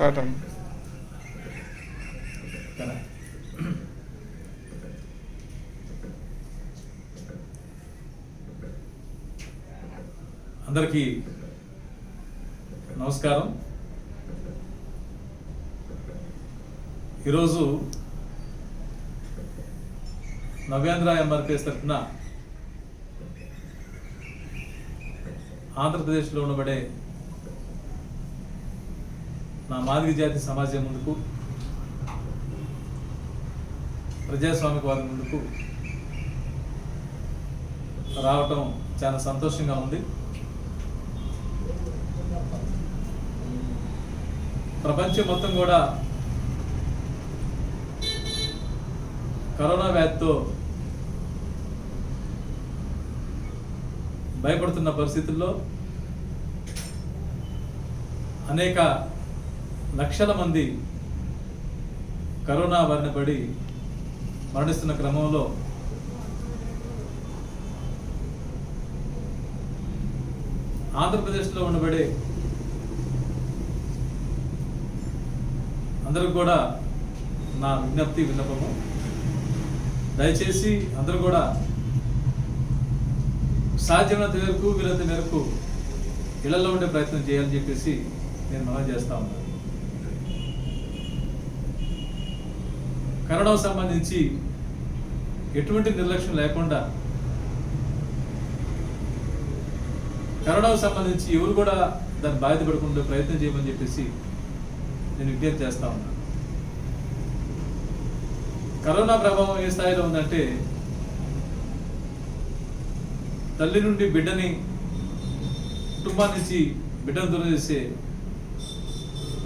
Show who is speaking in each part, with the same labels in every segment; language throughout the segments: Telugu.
Speaker 1: స్టార్ట్ అండి.
Speaker 2: అందరికీ నమస్కారం. ఈరోజు నవేంద్ర ఎంఆర్పిఎస్ తరఫున ఆంధ్రప్రదేశ్లో ఉండబడే నా మాదిగ జాతి సమాజం ముందుకు, ప్రజాస్వామికవాదం ముందుకు రావటం చాలా సంతోషంగా ఉంది. ప్రపంచం మొత్తం కూడా కరోనా వ్యాధితో భయపడుతున్న పరిస్థితుల్లో అనేక లక్షల మంది కరోనా బారిన పడి మరణిస్తున్న క్రమంలో ఆంధ్రప్రదేశ్లో ఉండబడే అందరూ కూడా నా విన్నపము, దయచేసి అందరూ కూడా సాధ్యమైనంత మేరకు వీలైనంత మేరకు ఇళ్లలో ఉండే ప్రయత్నం చేయాలని చెప్పేసి నేను మనం చేస్తా ఉన్నాను. కరోనాకు సంబంధించి ఎటువంటి నిర్లక్ష్యం లేకుండా, కరోనాకు సంబంధించి ఎవరు కూడా దాన్ని బాధ్యపడకుండా ప్రయత్నం చేయమని చెప్పేసి నేను విజ్ఞప్తి చేస్తా ఉన్నాను. కరోనా ప్రభావం ఏ స్థాయిలో ఉందంటే, తల్లి నుండి బిడ్డని, కుటుంబాన్ని నుంచి బిడ్డను దూరం చేసే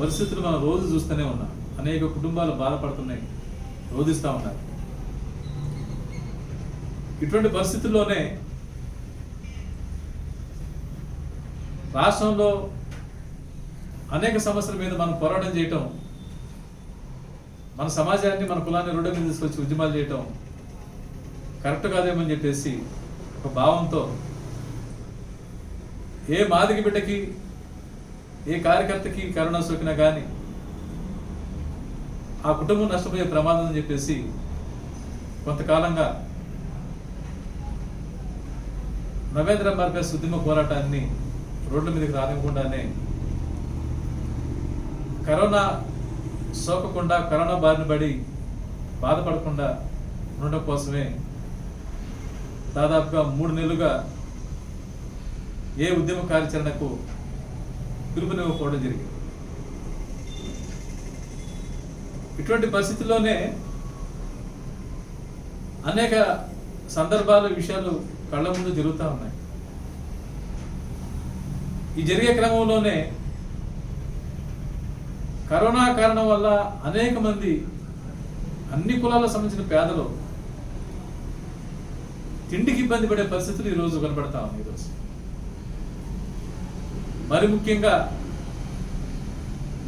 Speaker 2: పరిస్థితులు మనం రోజు చూస్తూనే ఉన్నాం. అనేక కుటుంబాలు బాధపడుతున్నాయి, రోధిస్తూ ఉన్నారు. ఇటువంటి పరిస్థితుల్లోనే రాష్ట్రంలో అనేక సమస్యల మీద మనం పోరాటం చేయటం, మన సమాజాన్ని, మన కులాన్ని రోడ్డు మీద తీసుకొచ్చి ఉద్యమాలు చేయటం కరెక్ట్ కాదేమని చెప్పేసి ఒక భావంతో ఏ మాదిగ బిడ్డకి, ఏ కార్యకర్తకి కరోనా సోకినా కానీ ఆ కుటుంబం నష్టపోయే ప్రమాదం అని చెప్పేసి కొంతకాలంగా నవేంద్ర ఎంఆర్పిఎస్ ఉద్యమ పోరాటాన్ని రోడ్ల మీదకి రానివ్వకుండానే కరోనా సోకకుండా, కరోనా బారిన పడి బాధపడకుండా ఉండడం కోసమే దాదాపుగా 3 నెలలుగా ఏ ఉద్యమ కార్యాచరణకు పిలుపునివ్వకపోవడం జరిగింది. ఇటువంటి పరిస్థితుల్లోనే అనేక సందర్భాలు, విషయాలు కళ్ళ ముందు జరుగుతూ ఉన్నాయి. ఈ జరిగే క్రమంలోనే కరోనా కారణం వల్ల అనేక మంది, అన్ని కులాలకు సంబంధించిన పేదలు తిండికి ఇబ్బంది పడే పరిస్థితులు ఈరోజు కనబడతా ఉన్నాయి. ఈరోజు మరి ముఖ్యంగా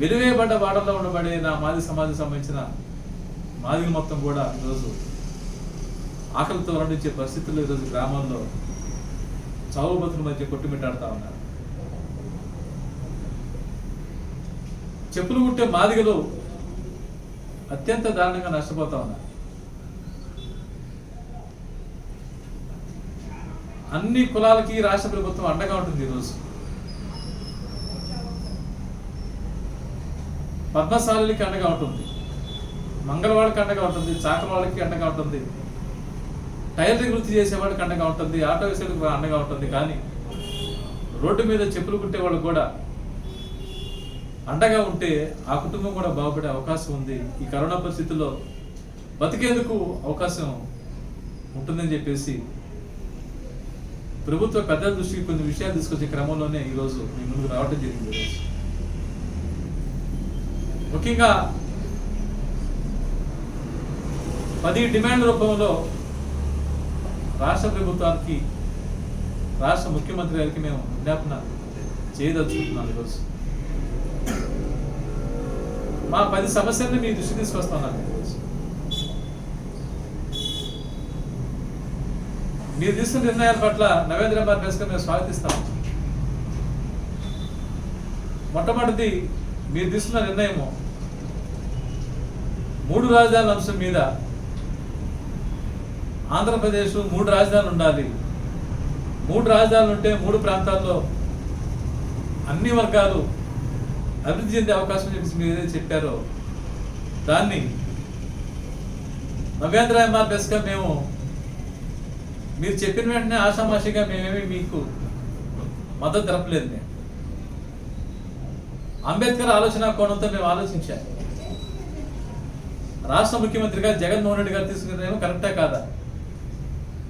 Speaker 2: వెలువేయబడ్డ వాడల్లో ఉండబడే నా మాది సమాజం సంబంధించిన మాదిగలు మొత్తం కూడా ఈరోజు ఆకలితో వర్ణించే పరిస్థితుల్లో ఈరోజు గ్రామాల్లో చావు బతుల మధ్య కొట్టుమిట్టాడుతూ ఉన్నారు. చెప్పులు కుట్టే మాదిగలు అత్యంత దారుణంగా నష్టపోతా ఉన్నారు. అన్ని కులాలకి రాష్ట్ర ప్రభుత్వం అండగా ఉంటుంది. ఈరోజు పద్మశాలికి అండగా ఉంటుంది, మంగళవాడికి అండగా ఉంటుంది, చాకల వాళ్ళకి అండగా ఉంటుంది, టైలరింగ్ వృత్తి చేసేవాడికి అండగా ఉంటుంది, ఆటో వేసేవాడికి అండగా ఉంటుంది. కానీ రోడ్డు మీద చెప్పులు కుట్టే వాళ్ళు కూడా అండగా ఉంటే ఆ కుటుంబం కూడా బాగుపడే అవకాశం ఉంది. ఈ కరోనా పరిస్థితుల్లో బతికేందుకు అవకాశం ఉంటుందని చెప్పేసి ప్రభుత్వ పెద్దల దృష్టికి కొన్ని విషయాలు తీసుకొచ్చే క్రమంలోనే ఈరోజు మీ ముందుకు రావడం జరిగింది. ముఖ్యంగా 10 డిమాండ్ రూపంలో రాష్ట్ర ప్రభుత్వానికి, రాష్ట్ర ముఖ్యమంత్రి గారికి మేము విజ్ఞాపన చేయదలుచుకుంటున్నాం. ఈరోజు మా 10 సమస్యల్ని మీ దృష్టి తీసుకొస్తున్నాను. మీరు తీసుకున్న నిర్ణయాల పట్ల నవేంద్ర ఎంఆర్పిఎస్ మేము స్వాగతిస్తాం. మొట్టమొదటిది మీరు తీసుకున్న నిర్ణయము 3 రాజధానుల అంశం మీద ఆంధ్రప్రదేశ్ 3 రాజధానులు ఉండాలి, 3 రాజధానులు ఉంటే 3 ప్రాంతాల్లో అన్ని వర్గాలు అభివృద్ధి చెందే అవకాశం చెప్పేసి మీరు ఏదైతే చెప్పారో దాన్ని నవ్యాంధ్ర ఎంఆర్పిఎస్గా మేము మీరు చెప్పిన వెంటనే ఆషామాషిగా మేమేమి మీకు మద్దతు తెలపలేదు. మేము అంబేద్కర్ ఆలోచన కోణంతో మేము ఆలోచించాం. రాష్ట్ర ముఖ్యమంత్రిగా జగన్మోహన్ రెడ్డి గారు తీసుకునేమో కరెక్టా కాదా,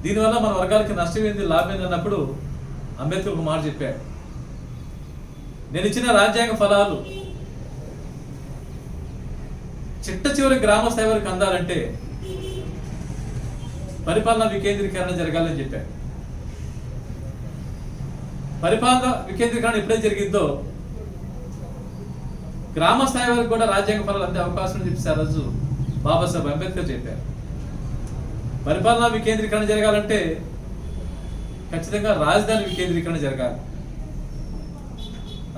Speaker 2: దీనివల్ల మన వర్గాలకి నష్టమైంది లాభమైంది అన్నప్పుడు అంబేద్కర్ ఒక మాట చెప్పాడు, నేను ఇచ్చిన రాజ్యాంగ ఫలాలు చిట్ట చివరి గ్రామ స్థాయి వరకు అందాలంటే పరిపాలన వికేంద్రీకరణ జరగాలని చెప్పాడు. పరిపాలన వికేంద్రీకరణ ఎప్పుడైతే జరిగిందో గ్రామ స్థాయి వరకు కూడా రాజ్యాంగ ఫలాలు అందే అవకాశం చెప్పేసి ఆ రోజు బాబాసాహెబ్ అంబేద్కర్ చెప్పారు. పరిపాలనా వికేంద్రీకరణ జరగాలంటే ఖచ్చితంగా రాజధాని వికేంద్రీకరణ జరగాలి.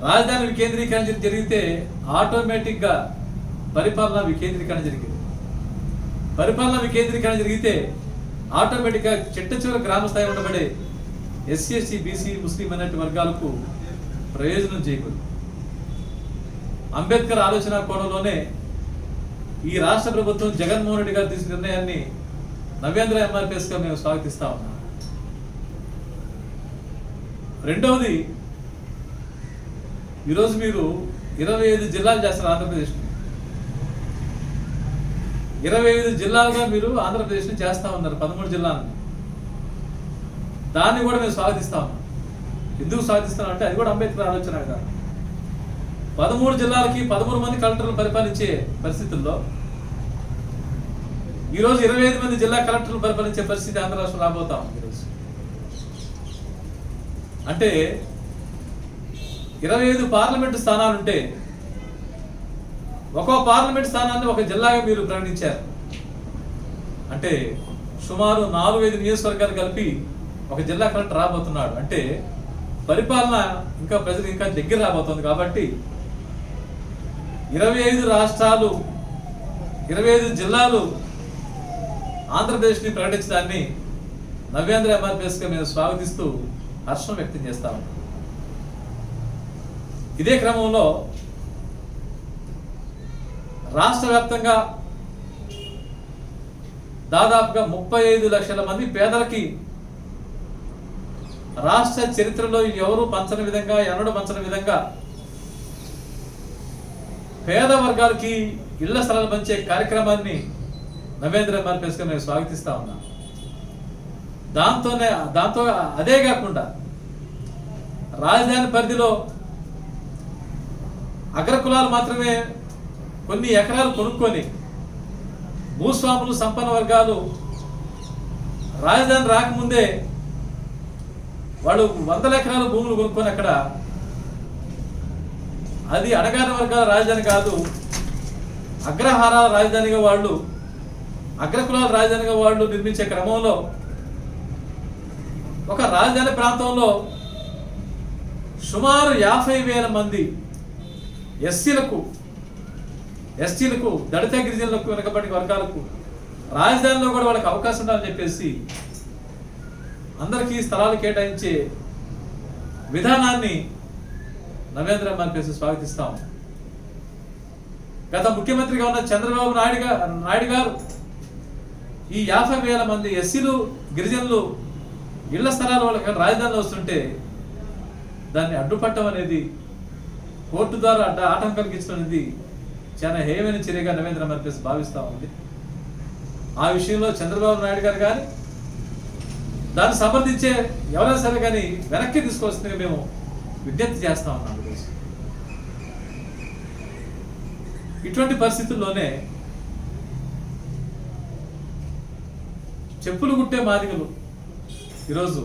Speaker 2: రాజధాని వికేంద్రీకరణ జరిగితే ఆటోమేటిక్గా పరిపాలనా వికేంద్రీకరణ జరిగింది. పరిపాలనా వికేంద్రీకరణ జరిగితే ఆటోమేటిక్గా చిట్ట చివరి గ్రామ స్థాయి ఉండబడే ఎస్సీ ఎస్టీ బీసీ ముస్లిం అనే వర్గాలకు ప్రయోజనం చేకూరు. అంబేద్కర్ ఆలోచన కోణంలోనే ఈ రాష్ట్ర ప్రభుత్వం జగన్మోహన్ రెడ్డి గారు తీసుకున్న నిర్ణయాన్ని నవ్యాంధ్ర ఎంఆర్పిఎస్గా మేము స్వాగతిస్తా ఉన్నాం. రెండవది, ఈరోజు మీరు 25 జిల్లాలు చేస్తారు ఆంధ్రప్రదేశ్. 25 జిల్లాలుగా మీరు ఆంధ్రప్రదేశ్ని చేస్తా ఉన్నారు, 13 జిల్లాలని. దాన్ని కూడా మేము స్వాగతిస్తా ఉన్నాం. ఎందుకు స్వాగతిస్తున్నాం అంటే అది కూడా అంబేద్కర్ ఆలోచన కదా. 13 జిల్లాలకి 13 మంది కలెక్టర్లు పరిపాలించే పరిస్థితుల్లో ఈరోజు 25 మంది జిల్లా కలెక్టర్లు పరిపాలించే పరిస్థితి ఆంధ్ర రాష్ట్రం రాబోతాం. ఈరోజు అంటే 25 పార్లమెంటు స్థానాలుంటే ఒక్కో పార్లమెంట్ స్థానాన్ని ఒక జిల్లాగా మీరు ప్రకటించారు. అంటే సుమారు 4-5 నియోజకవర్గాలు కలిపి ఒక జిల్లా కలెక్టర్ రాబోతున్నాడు. అంటే పరిపాలన ఇంకా ప్రజలకు ఇంకా దగ్గర రాబోతుంది. కాబట్టి 25 రాష్ట్రాలు 25 జిల్లాలు ఆంధ్రప్రదేశ్ని ప్రకటించడాన్ని నవ్యాంధ్ర ఎంఆర్పిఎస్గా మేము స్వాగతిస్తూ హర్షం వ్యక్తం చేస్తాము. ఇదే క్రమంలో రాష్ట్ర వ్యాప్తంగా దాదాపుగా 35 లక్షల మంది పేదలకి రాష్ట్ర చరిత్రలో ఎవరు పంచని విధంగా ఎన్నడూ పంచని విధంగా పేద వర్గాలకి ఇళ్ల స్థలాలు పంచే కార్యక్రమాన్ని నవేంద్ర ఎంఆర్పిఎస్గా మేము స్వాగతిస్తా ఉన్నాం. దాంతో అదే కాకుండా రాజధాని పరిధిలో అగ్రకులాలు మాత్రమే కొన్ని ఎకరాలు కొనుక్కొని భూస్వాములు సంపన్న వర్గాలు రాజధాని రాకముందే వాళ్ళు 100 ఎకరాల భూములు కొనుక్కొని అక్కడ అది అణగారిన వర్గాల రాజధాని కాదు, అగ్రహారాల రాజధానిగా వాళ్ళు అగ్రకులాల రాజధానిగా వాళ్ళు నిర్మించే క్రమంలో ఒక రాజధాని ప్రాంతంలో సుమారు 50,000 మంది ఎస్టీలకు దళిత గిరిజనులకు వెనుకబడిన వర్గాలకు రాజధానిలో కూడా వాళ్ళకి అవకాశం ఉండాలని చెప్పేసి అందరికీ స్థలాలు కేటాయించే విధానాన్ని నవేంద్ర ఎంఆర్పిఎస్ స్వాగతిస్తాం. గత ముఖ్యమంత్రిగా ఉన్న చంద్రబాబు నాయుడు గారు ఈ 50,000 మంది ఎస్సీలు గిరిజనులు ఇళ్ల స్థలాలు వాళ్ళకి రాజధానిలో వస్తుంటే దాన్ని అడ్డుపట్టడం అనేది, కోర్టు ద్వారా ఆటంకం కలిగించడం అనేది చాలా హేయమైన చర్యగా నవేంద్ర ఎంఆర్పిఎస్ భావిస్తూ ఉంది. ఆ విషయంలో చంద్రబాబు నాయుడు గారు కానీ దాన్ని సమర్థించే ఎవరైనా సరే కానీ వెనక్కి తీసుకోవాల్సిందిగా మేము విజ్ఞప్తి చేస్తా ఉన్నాం. ఇటువంటి పరిస్థితుల్లోనే చెప్పులు కుట్టే మాదిగలు ఈరోజు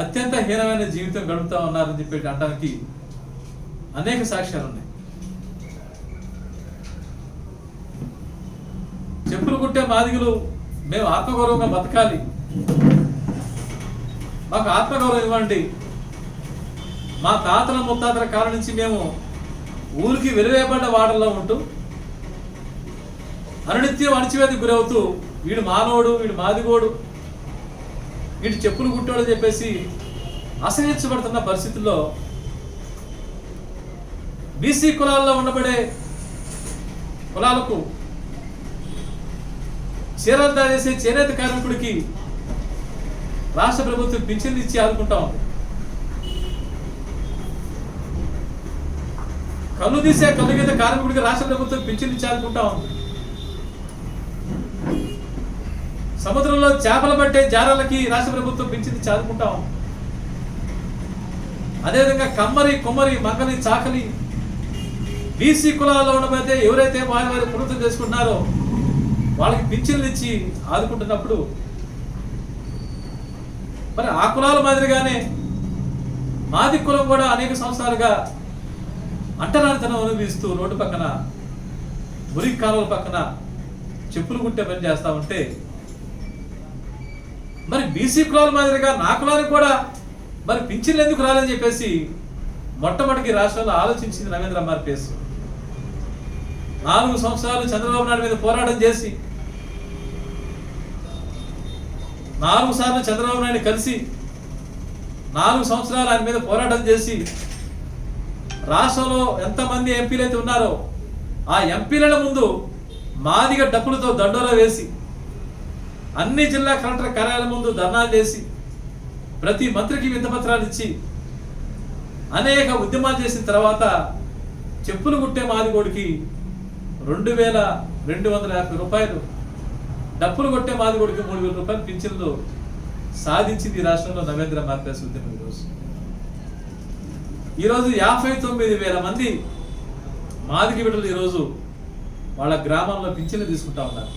Speaker 2: అత్యంత హీనమైన జీవితం గడుపుతా ఉన్నారని చెప్పి అనడానికి అనేక సాక్ష్యాలు ఉన్నాయి. చెప్పులు కుట్టే మాదిగలు మేము ఆత్మగౌరవంగా బతకాలి, మాకు ఆత్మగౌరవం ఇవ్వండి, మా తాతల ముత్తాతల కాలం నుంచి మేము ఊరికి వెలువేయబడ్డ వాడల్లో ఉంటూ అనునిత్యం అణచివేతకు గురవుతూ వీడు మానవుడు, వీడు మాదిగోడు, వీడు చెప్పులు కుట్టాడు అని చెప్పేసి అసహించబడుతున్న పరిస్థితుల్లో బీసీ కులాల్లో ఉండబడే కులాలకు చీరలు చేసే చేనేత కార్మికుడికి రాష్ట్ర ప్రభుత్వం పింఛన్లు ఇచ్చి ఆదుకుంటా ఉంది. కళ్ళు తీసే కళ్ళు కార్మికుడికి రాష్ట్ర ప్రభుత్వం పింఛన్లు ఇచ్చి ఆదుకుంటా ఉంది. సముద్రంలో చేపలు పట్టే జారాలకి రాష్ట్ర ప్రభుత్వం పింఛన్లు ఇచ్చి ఆదుకుంటా ఉంది. అదేవిధంగా కమ్మరి, కుమ్మరి, మంగలి, చాకలి బీసీ కులాల్లో ఉండబోతే ఎవరైతే వారి వారి పునరుద్ధరణ చేసుకుంటున్నారో వాళ్ళకి పింఛన్లు ఇచ్చి ఆదుకుంటున్నప్పుడు మరి ఆ కులాల మాదిరిగానే మాది కులం కూడా అనేక సంవత్సరాలుగా అంటరానితనం అనుభవిస్తూ రోడ్డు పక్కన, మురికి కాలువల పక్కన చెప్పులు కుట్టే పని చేస్తా ఉంటే మరి బీసీ కులాల మాదిరిగా నా కులానికి కూడా మరి పింఛన్లు ఎందుకు రాలని చెప్పేసి మొట్టమొదటి రాష్ట్రంలో ఆలోచించింది నవేంద్ర మార్పేస్. 4 సంవత్సరాలు చంద్రబాబు నాయుడు మీద పోరాటం చేసి 4 సార్లు చంద్రబాబు నాయుడు కలిసి 4 సంవత్సరాలు ఆయన మీద పోరాటం చేసి రాష్ట్రంలో ఎంతమంది ఎంపీలు అయితే ఉన్నారో ఆ ఎంపీల ముందు మాదిగ డప్పులతో దండోరా వేసి అన్ని జిల్లా కలెక్టర్ కార్యాలయం ముందు ధర్నాలు చేసి ప్రతి మంత్రికి వింతపత్రాలు ఇచ్చి అనేక ఉద్యమాలు చేసిన తర్వాత చెప్పులు కుట్టే మాదిగోడికి 2,250 రూపాయలు, డప్పులు కొట్టే మాదిగోడికి 3,000 రూపాయలు పింఛన్లు సాధించింది ఈ రాష్ట్రంలో నవేంద్ర మార్పేస్ ఉద్యమం. ఈరోజు 59,000 మంది మాదిగ బిడ్డలు ఈరోజు వాళ్ళ గ్రామంలో పింఛన్లు తీసుకుంటా ఉన్నారు.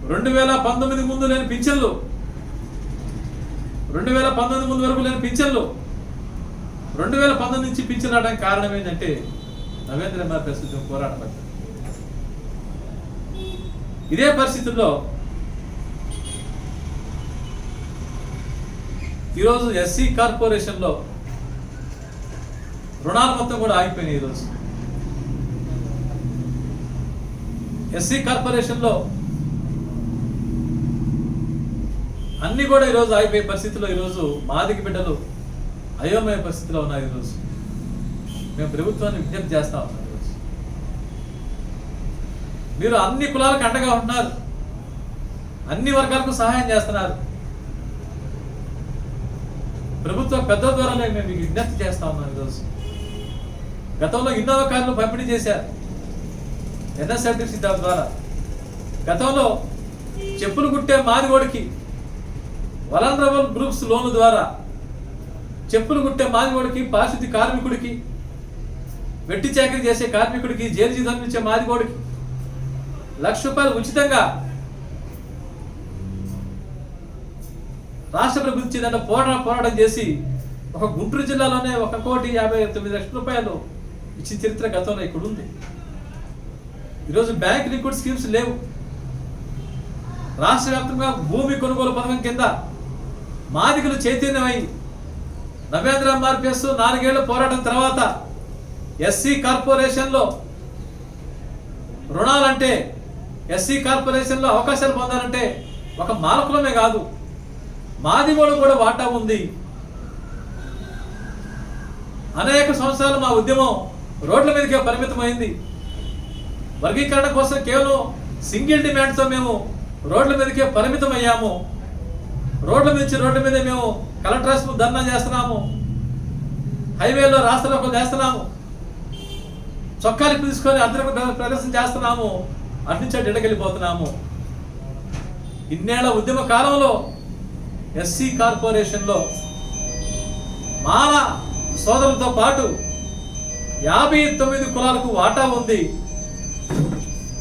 Speaker 2: 2019 ముందు లేని పింఛన్లు, 2019 ముందు వరకు లేని పింఛన్లు 2019 నుంచి పింఛన్ రావడానికి కారణం ఏంటంటే నవేంద్ర మార్పేస్ ఉద్యమం పోరాట పద్ధతి. ఇదే పరిస్థితుల్లో ఈరోజు ఎస్సీ కార్పొరేషన్లో రుణాలు మొత్తం కూడా ఆగిపోయినాయి. ఈరోజు ఎస్సీ కార్పొరేషన్లో అన్ని కూడా ఈరోజు ఆగిపోయే పరిస్థితిలో ఈరోజు మాదిగ బిడ్డలు అయోమయ పరిస్థితిలో ఉన్నారు. ఈరోజు మేము ప్రభుత్వాన్ని విజ్ఞప్తి చేస్తా ఉన్నాం. ఈరోజు మీరు అన్ని కులాలకు అండగా ఉంటున్నారు, అన్ని వర్గాలకు సహాయం చేస్తున్నారు. ప్రభుత్వ పెద్దల ద్వారా మేము మీకు విజ్ఞప్తి చేస్తా ఉన్నాం. ఈరోజు గతంలో ఇన్నోవా కార్లు పంపిణీ చేశారు ఎన్ఎస్ఆర్టీసీ ద్వారా. గతంలో చెప్పులు కుట్టే మాదిగోడికి వలనరబుల్ గ్రూప్స్ లోను ద్వారా చెప్పులు కుట్టే మాదిగోడికి, పారిశుద్ధ్య కార్మికుడికి, వెట్టి చాకరీ చేసే కార్మికుడికి, జైలు జీతం ఇచ్చే మాదిగోడికి 1,00,000 రూపాయలు ఉచితంగా రాష్ట్ర ప్రభుత్వం పోరాటం చేసి ఒక గుంటూరు జిల్లాలోనే 1,59,00,000 రూపాయలు ఇచ్చిన చరిత్ర గతంలో ఇక్కడ ఉంది. ఈరోజు బ్యాంక్ లిక్విడ్ స్కీమ్స్ లేవు. రాష్ట్ర వ్యాప్తంగా భూమి కొనుగోలు పథకం కింద మాదిగలు చైతన్యమై నవేంద్ర మార్పేస్ 4 ఏళ్ల పోరాటం తర్వాత ఎస్సీ కార్పొరేషన్లో రుణాలంటే, ఎస్సీ కార్పొరేషన్లో అవకాశాలు పొందాలంటే ఒక మాలకులమే కాదు మాదిగోడు కూడా వాటా ఉంది. అనేక సంవత్సరాలు మా ఉద్యమం రోడ్ల మీదకే పరిమితమైంది. వర్గీకరణ కోసం కేవలం సింగిల్ డిమాండ్తో మేము రోడ్ల మీదకే పరిమితం అయ్యాము. రోడ్ల మీద మేము కలెక్టర్ ఆఫీస్ ధర్నా చేస్తున్నాము, హైవేలో రాస్తారోకలు చేస్తున్నాము, చొక్కాలు తీసుకొని అందరూ ప్రదర్శన చేస్తున్నాము, అన్నించోటి ఎడకెళ్ళిపోతున్నాము. ఇన్నేళ్ల ఉద్యమ కాలంలో ఎస్సీ కార్పొరేషన్లో మాల సోదరులతో పాటు 59 కులాలకు వాటా ఉంది.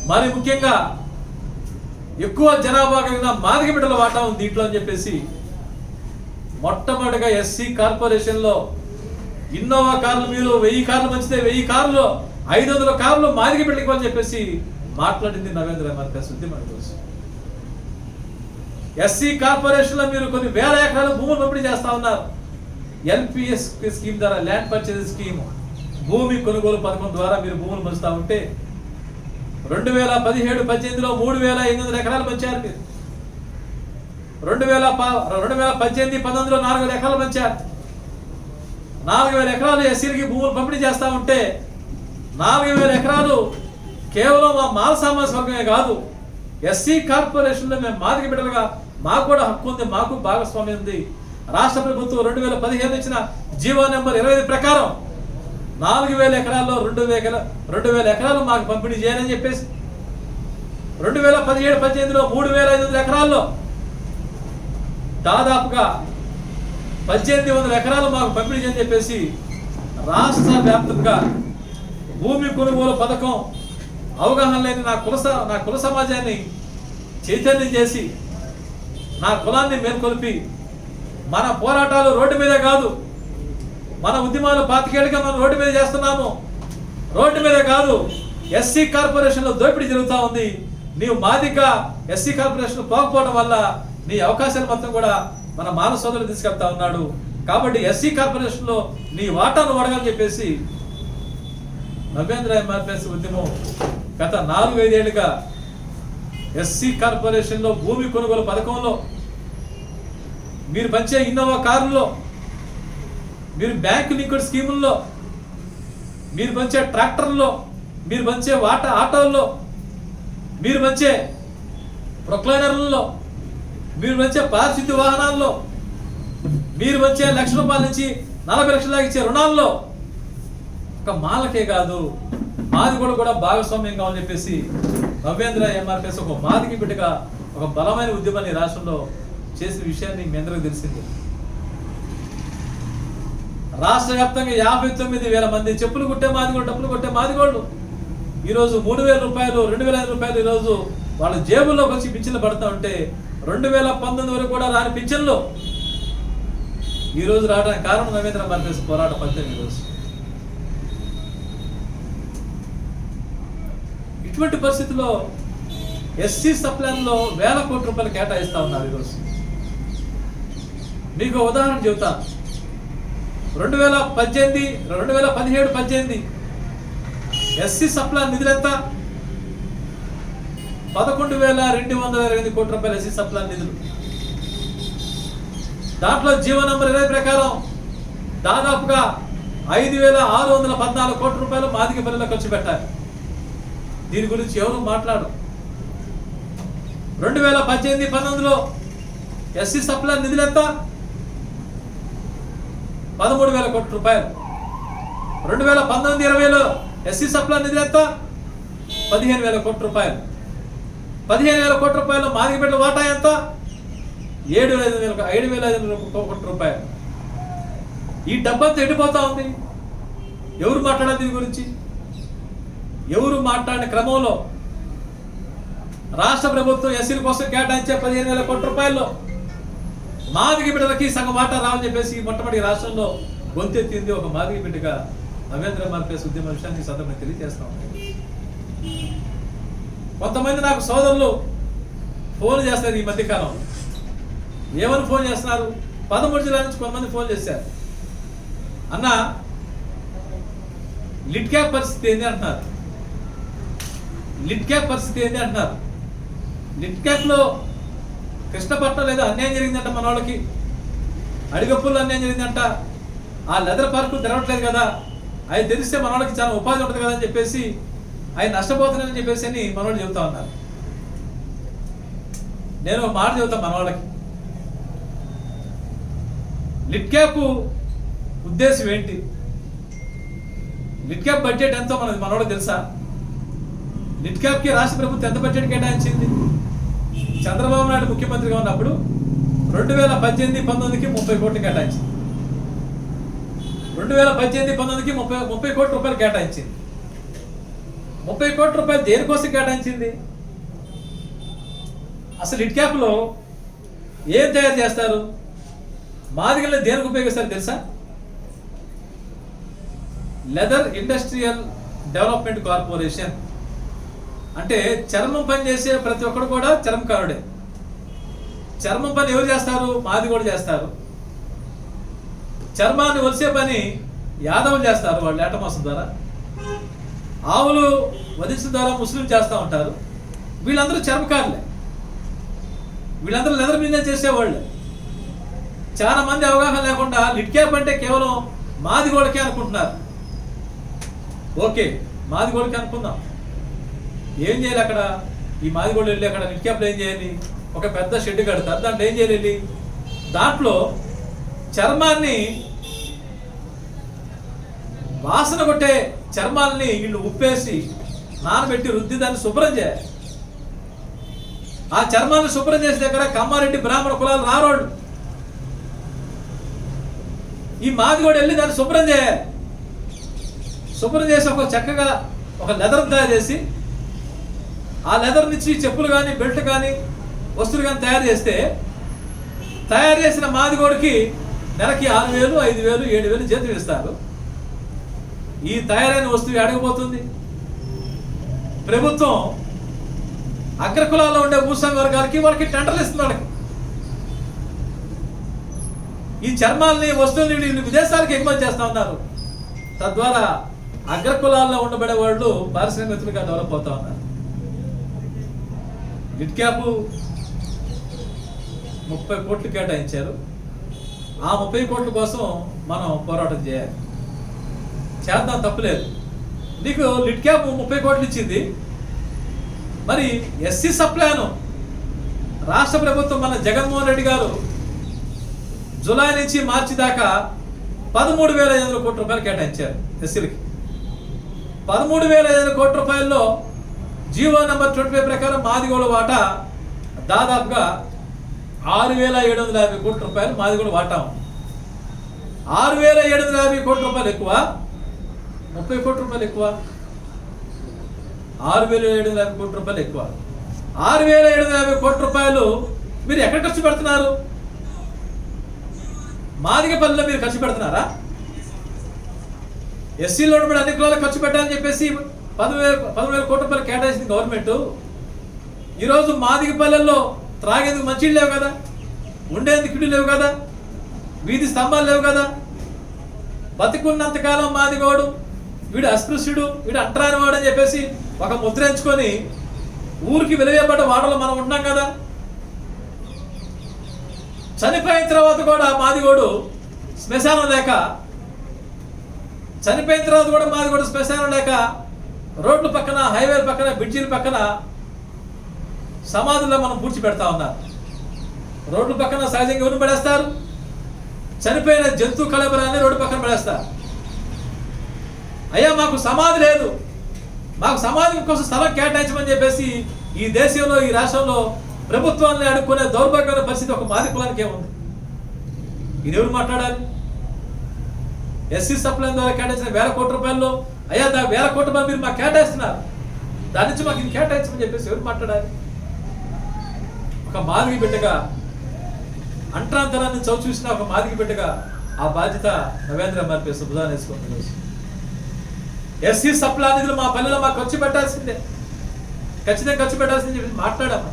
Speaker 2: మరి ముఖ్యంగా ఎక్కువ జనాభా కలిగిన మాదిగ బిడ్డల వాటా ఉంది దీంట్లో అని చెప్పేసి మొట్టమొదటిగా ఎస్సీ కార్పొరేషన్లో ఇన్నోవా కార్లు, మీరు 1000 కార్లు మంచిదే, 1000 కార్లు 500 కార్లు మాదిగ బిడ్డలకు అని చెప్పేసి మాట్లాడింది నవేంద్ర మార్పేస్ ఉద్యమం. ఎస్సీ కార్పొరేషన్లో మీరు కొన్ని వేల ఎకరాల భూములు పంపిణీ చేస్తా ఉన్నారు. ఎల్పిఎస్ స్కీమ్ ద్వారా, ల్యాండ్ పర్చేజ్ స్కీమ్, భూమి కొనుగోలు పథకం ద్వారా మీరు భూములు పంచుతా ఉంటే 2017-18లో 3,800 ఎకరాలు పంచారు మీరు. 2018-19లో 4,000 ఎకరాలు పంచారు. 4,000 ఎకరాలు ఎస్సీలకి భూములు పంపిణీ చేస్తా ఉంటే 4,000 ఎకరాలు కేవలం మా మాల సామాజిక వర్గమే కాదు, ఎస్సీ కార్పొరేషన్లో మేము మాదిక బిడ్డలుగా మాకు కూడా హక్కు ఉంది, మాకు భాగస్వామ్యం ఉంది. రాష్ట్ర ప్రభుత్వం 2015 ఇచ్చిన జీవో నెంబర్ 25 ప్రకారం 4,000 ఎకరాల్లో 2,000 ఎకరాలు మాకు పంపిణీ చేయాలని చెప్పేసి 2017-18లో 3,500 ఎకరాల్లో దాదాపుగా 1,800 ఎకరాలు మాకు పంపిణీ చేయని చెప్పేసి రాష్ట్ర వ్యాప్తంగా భూమి కొనుగోలు పథకం అవగాహన లేని నా కుల సమాజాన్ని చైతన్యం చేసి నా కులాన్ని మేల్కొల్పి మన పోరాటాలు రోడ్డు మీద కాదు, మన ఉద్యమాలు 25 ఏళ్ళుగా మనం రోడ్డు మీద చేస్తున్నాము. రోడ్డు మీద కాదు, ఎస్సీ కార్పొరేషన్లో దోపిడీ జరుగుతూ ఉంది. నీవు మాదిక ఎస్సీ కార్పొరేషన్ పోకపోవడం వల్ల నీ అవకాశాలు మొత్తం కూడా మన మానవ సోదరులు తీసుకెళ్తా ఉన్నాడు. కాబట్టి ఎస్సీ కార్పొరేషన్లో నీ వాటాను అడగాలని చెప్పేసి నవ్యాంధ్ర ఎంఆర్పిఎస్ ఉద్యమం గత 4-5 ఏళ్ళుగా ఎస్సీ కార్పొరేషన్లో భూమి కొనుగోలు పథకంలో మీరు పంచే ఇన్నోవా కారుల్లో, మీరు బ్యాంకు లింక్డ్ స్కీముల్లో, మీరు పంచే ట్రాక్టర్లో, మీరు పంచే ఆటోల్లో, మీరు పంచే ప్రొక్లైనర్లలో, మీరు పంచే పారిశుద్ధ్య వాహనాల్లో, మీరు వచ్చే ₹1,00,000 నుంచి 40 లక్షల దాకా ఇచ్చే రుణాల్లో ఒక మాలకే కాదు మాది కూడా భాగస్వామ్యం కావాలని చెప్పేసి నవ్యాంధ్ర ఎంఆర్పిఎస్ ఒక మాదికి బిడ్డగా ఒక బలమైన ఉద్యమాన్ని రాష్ట్రంలో చేసిన విషయాన్ని మీ అందరికీ తెలిసింది. రాష్ట్ర వ్యాప్తంగా 59,000 మంది చెప్పులు కుట్టే మాదిగోళ్ళు, డబ్బులు కొట్టే మాదిగోళ్ళు ఈరోజు ₹3,000, ₹2,500 ఈరోజు వాళ్ళ జేబుల్లోకి వచ్చి పింఛన్లు పడుతూ ఉంటే 2019 వరకు కూడా రాని పింఛన్లు ఈరోజు రావడానికి కారణం నవ్యాంధ్ర ఎంఆర్పిఎస్ పోరాట ఫలితం. ఈరోజు ఇటువంటి పరిస్థితుల్లో ఎస్సీ సప్లాన్లో ₹1,000 కోట్ల కేటాయిస్తా ఉన్నారు. ఈరోజు మీకు ఉదాహరణ చెబుతాను. 2017-18 ఎస్సీ సప్లాన్ నిధులెంత? ₹11,228 కోట్ల ఎస్సీ సప్లాన్ నిధులు. దాంట్లో జీవో నంబర్ 20 ప్రకారం దాదాపుగా ₹5,614 కోట్ల మాదిగ పల్లెలో ఖర్చు పెట్టాలి. దీని గురించి ఎవరు మాట్లాడరు. 2018-19లో ఎస్సీ సప్లాన్ నిధులు ఎంత? ₹13,000 కోట్ల. 2019-20లో ఎస్సీ సప్లాన్ నిధులు ఎంత? ₹15,000 కోట్ల. ₹15,000 కోట్ల మాదిగ బిడ్డల వాటా ఎంత? ₹7,500 కోట్ల. ఈ డబ్బంతా ఎడిపోతా ఉంది. ఎవరు మాట్లాడాలి దీని గురించి? ఎవరు మాట్లాడిన క్రమంలో రాష్ట్ర ప్రభుత్వం ఎస్సీల కోసం కేటాయించే ₹15,000 కోట్ల మాదిగ బిడ్డలకి సగం వాటా రావాలని చెప్పేసి మొట్టమొదటి రాష్ట్రంలో గొంతెత్తింది ఒక మాదిగ బిడ్డగా నవ్యాంధ్ర ఎంఆర్పిఎస్ ఉద్యమ విషయాన్ని సందర్భంగా తెలియజేస్తాం. కొంతమంది నాకు సోదరులు ఫోన్ చేస్తారు ఈ మధ్యకాలం. ఏమని ఫోన్ చేస్తున్నారు? 13 జిల్లాల నుంచి కొంతమంది ఫోన్ చేశారు. అన్న లిడ్ క్యాప్ పరిస్థితి ఏంటి అంటున్నారు. లిడ్ క్యాప్లో కృష్ణపట్నం లేదా అన్యాయం జరిగిందంట, మన వాళ్ళకి అడిగప్పుల్లో అన్యాయం జరిగిందంట. ఆ లెదర్ పార్కు తెరవట్లేదు కదా, అది తెలిస్తే మన వాళ్ళకి చాలా ఉపాధి ఉంటుంది కదా అని చెప్పేసి ఆయన నష్టపోతున్నారని చెప్పేసి అని మన వాళ్ళు చెబుతా ఉన్నారు. నేను ఒక మాట చెబుతాను మన వాళ్ళకి. లిడ్ క్యాప్ ఉద్దేశం ఏంటి? లిడ్ క్యాప్ బడ్జెట్ ఎంతో మన వాళ్ళకి తెలుసా? లిడ్ క్యాప్కి రాష్ట్ర ప్రభుత్వం ఎంత బడ్జెట్ కేటాయించింది? చంద్రబాబు నాయుడు ముఖ్యమంత్రిగా ఉన్నప్పుడు 2018-19కి 30 కోట్లు కేటాయించింది. 2018-19కి 30 కోట్ల రూపాయలు కేటాయించింది. 30 కోట్ల రూపాయలు దేనికోసం కేటాయించింది? అసలు లిడ్ క్యాప్లో ఏం తయారు చేస్తారు? మాదిగల్ని దేనికి ఉపయోగిస్తారు తెలుసా? లెదర్ ఇండస్ట్రియల్ డెవలప్మెంట్ కార్పొరేషన్ అంటే చర్మం పని చేసే ప్రతి ఒక్కరు కూడా చర్మకారుడే. చర్మం పని ఎవరు చేస్తారు? మాది కూడా చేస్తారు. చర్మాన్ని ఒలిసే పని యాదవులు చేస్తారు, వాళ్ళు ఏట మోసం ద్వారా. ఆవులు వధించడం ద్వారా ముస్లిం చేస్తూ ఉంటారు. వీళ్ళందరూ చర్మకారులే, వీళ్ళందరూ లెదర్ బిజినెస్ చేసేవాళ్ళే. చాలా మంది అవగాహన లేకుండా లిడ్ క్యాప్ అంటే కేవలం మాదిగోళ్ళకే అనుకుంటున్నారు. ఓకే, మాదిగోళ్ళకి అనుకుందాం. ఏం చేయాలి అక్కడ? ఈ మాదిగోళ్ళు వెళ్ళి అక్కడ లిడ్ క్యాప్లో ఏం చేయాలి? ఒక పెద్ద షెడ్ కడతారు, దాంట్లో ఏం చేయాలి వెళ్ళి? దాంట్లో చర్మాన్ని, వాసన కొట్టే చర్మాలని వీళ్ళు ఉప్పేసి నానబెట్టి రుద్ది దాన్ని శుభ్రం చేయాలి. ఆ చర్మాన్ని శుభ్రం చేసే దగ్గర కమ్మారెడ్డి బ్రాహ్మణ కులాలు రారోళ్ళు. ఈ మాదిగోడు వెళ్ళి దాన్ని శుభ్రం చేయాలి. శుభ్రం చేసి ఒక చక్కగా ఒక లెదర్ తయారు చేసి, ఆ లెదర్ నుంచి చెప్పులు కానీ బెల్ట్ కానీ వస్తువులు కానీ తయారు చేస్తే, తయారు చేసిన మాదిగోడికి నెలకి 6,000, 5,000, 7,000 జీతం ఇస్తారు. ఈ తయారైన వస్తువు అడగబోతుంది ప్రభుత్వం. అగ్రకులాల్లో ఉండే భూస్వామి వర్గాలకి వాళ్ళకి టెండర్లు ఇస్తుంది. వాళ్ళకి ఈ చర్మాలని వస్తువులు వీళ్ళు విదేశాలకు ఎగుమతి చేస్తూ ఉన్నారు. తద్వారా అగ్రకులాల్లో ఉండబడే వాళ్ళు పారిశ్రామికవేత్తలుగా డెవలప్ అవుతా ఉన్నారు. లిడ్ క్యాప్ 30 కోట్లు కేటాయించారు. ఆ 30 కోట్ల కోసం మనం పోరాటం చేయాలి. చేద్దాం, తప్పులేదు. నీకు లిడ్ క్యాప్ 30 కోట్లు ఇచ్చింది. మరి ఎస్సీ సప్లాను రాష్ట్ర ప్రభుత్వం మన జగన్మోహన్ రెడ్డి గారు జూలై నుంచి మార్చి దాకా 13,500 కోట్ల రూపాయలు కేటాయించారు ఎస్సీలకి. 13,500 కోట్ల రూపాయల్లో జీవో నెంబర్ 25 ప్రకారం మాదిగోళ్ళ వాటా దాదాపుగా 6,750 కోట్ల రూపాయలు మాదిగోళ్ళ వాటా. 6,750 కోట్ల రూపాయలు ఎక్కువ, 30 కోట్ల రూపాయలు ఎక్కువ. 6,750 కోట్ల రూపాయలు ఎక్కువ. 6,750 కోట్ల రూపాయలు మీరు ఎక్కడ ఖర్చు పెడుతున్నారు? మాదిగ పనుల్లో మీరు ఖర్చు పెడుతున్నారా? ఎస్సీలో కూడా అన్ని కులాలకు ఖర్చు పెట్టాలని చెప్పేసి 10,000 కోట్ల రూపాయలు కేటాయించింది గవర్నమెంట్. ఈరోజు మాదిగ పల్లెల్లో త్రాగేందుకు మంచిళ్ళు లేవు కదా, ఉండేందుకు ఇళ్ళు లేవు కదా, వీధి స్తంభాలు లేవు కదా. బతికున్నంతకాలం మాదిగోడు, వీడు అస్పృశ్యుడు, వీడు అంటరాని వాడు అని చెప్పేసి ఒక ముద్ర ఎంచుకొని ఊరికి వెలువేయబడ్డ వాడలో మనం ఉన్నాం కదా. చనిపోయిన తర్వాత కూడా మాదిగోడు శ్మశానం లేక, చనిపోయిన తర్వాత కూడా మాదిగోడు శ్మశానం లేక రోడ్ల పక్కన, హైవేల పక్కన, బ్రిడ్జీల పక్కన సమాధుల్లో మనం పూడ్చిపెడతా ఉన్నారు. రోడ్ల పక్కన సహజంగా ఎవరు పడేస్తారు? చనిపోయిన జంతు కళేబరాన్ని రోడ్డు పక్కన పడేస్తారు. అయ్యా మాకు సమాధి లేదు, మాకు సమాధి కోసం స్థలం కేటాయించమని చెప్పేసి ఈ దేశంలో, ఈ రాష్ట్రంలో ప్రభుత్వాన్ని అడుక్కునే దౌర్భాగ్యమైన పరిస్థితి ఒక మాది కులానికి ఏముంది? ఇది ఎవరు మాట్లాడాలి? ఎస్సీ సప్లై ద్వారా కేటాయించిన 1,000 కోట్ల రూపాయల్లో, అయ్యా 1,000 కోట్ల రూపాయలు మీరు మాకు కేటాయిస్తున్నారు, దాని నుంచి మాకు ఇది కేటాయించమని చెప్పేసి ఎవరు మాట్లాడాలి? ఒక మాదిగ బిడ్డగా, అంటరాంతరాన్ని చవి చూసిన ఒక మాదిగ బిడ్డగా ఆ బాధ్యత నవేంద్ర ఎంఆర్పీఎస్ భుజాన్ని వేసుకుంటుంది. ఎస్సీ సప్లా నిధులు మా పల్లెలో మాకు ఖర్చు పెట్టాల్సిందే, ఖచ్చితంగా ఖర్చు పెట్టాల్సిందే చెప్పి మాట్లాడామా?